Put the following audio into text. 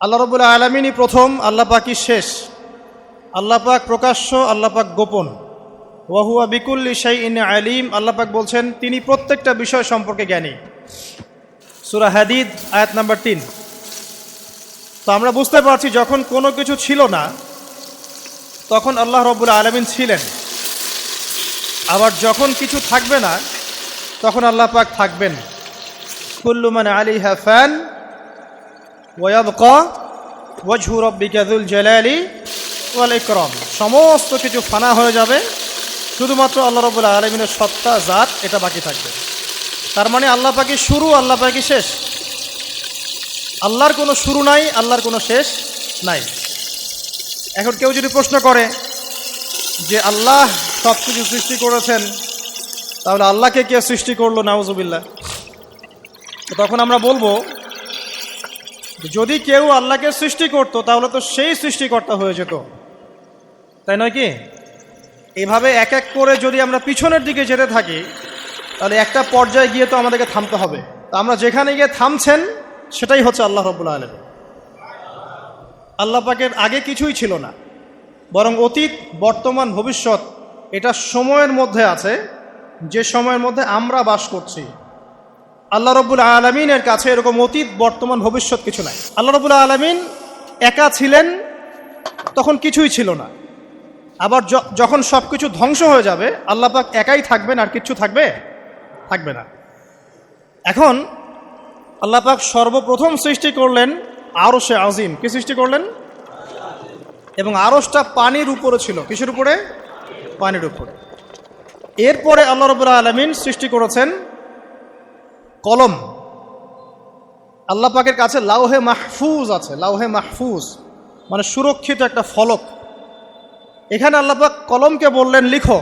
আল্লাহ রাব্বুল আলামিনই প্রথম, আল্লাহ পাকই শেষ। আল্লাহ পাক প্রকাশ্য, আল্লাহ পাক গোপন। ওয়া হুয়া বিকুল্লি শাইইন আলিম। আল্লাহ পাক বলছেন তিনি প্রত্যেকটা বিষয় সম্পর্কে জ্ঞানী। সূরা হাদিদ আয়াত নাম্বার 3। তো আমরা বুঝতে পারছি যখন কোনো কিছু ছিল না তখন আল্লাহ রাব্বুল আলামিন ছিলেন, আবার যখন কিছু থাকবে না তখন আল্লাহ পাক থাকবেন। কুল্লু মান আলাইহা ফান ওয়া ইয়াবকা ওয়াজহু রাব্বিকা যুল জালালি ওয়াল ইকরাম। সমস্ত কিছু ফানা হয়ে যাবে, শুধুমাত্র আল্লাহ রাব্বুল আলামিনের সত্তা, জাত এটা বাকি থাকবে। তার মানে আল্লাহ পাকই শুরু, আল্লাহ পাকই শেষ। আল্লাহর কোনো শুরু নাই, আল্লাহর কোনো শেষ নাই। এখন কেউ যদি প্রশ্ন করে যে আল্লাহ সব কিছু সৃষ্টি করেছেন, তাহলে আল্লাহকে কে সৃষ্টি করলো? নাউজুবিল্লাহ। তখন আমরা বলবো যদি কেউ আল্লাহকে সৃষ্টি করত তাহলে তো সেই সৃষ্টিকর্তা হয়ে যেত, তাই নয় কি? এভাবে এক এক করে যদি আমরা পিছনের দিকে যেতে থাকি তাহলে একটা পর্যায়ে গিয়ে তো আমাদেরকে থামতে হবে। তা আমরা যেখানে গিয়ে থামছেন সেটাই হচ্ছে আল্লাহ রাব্বুল আলামিন। আল্লাহ পাকের আগে কিছুই ছিল না, বরং অতীত, বর্তমান, ভবিষ্যৎ এটা সময়ের মধ্যে আছে, যে সময়ের মধ্যে আমরা বাস করছি। আল্লাহ রাব্বুল আলামিনের কাছে এরকম অতীত, বর্তমান, ভবিষ্যৎ কিছু নাই। আল্লাহ রাব্বুল আলামিন একা ছিলেন, তখন কিছুই ছিল না। আবার যখন সব কিছু ধ্বংস হয়ে যাবে আল্লাহ পাক একাই থাকবেন, আর কিচ্ছু থাকবে না। এখন আল্লাহ পাক সর্বপ্রথম সৃষ্টি করলেন আরশে আজিম। কি সৃষ্টি করলেন? এবং আরশটা পানির উপরে ছিল। কিসের উপরে? পানির উপরে। এরপরে আল্লাহ রাব্বুল আলামিন সৃষ্টি করেছেন কলম। আল্লাহ পাকের কাছে লাউহে মাহফুজ আছে। লাউহে মাহফুজ মানে সুরক্ষিত একটা ফলক। এখানে আল্লাহ পাক কলমকে বললেন লিখো।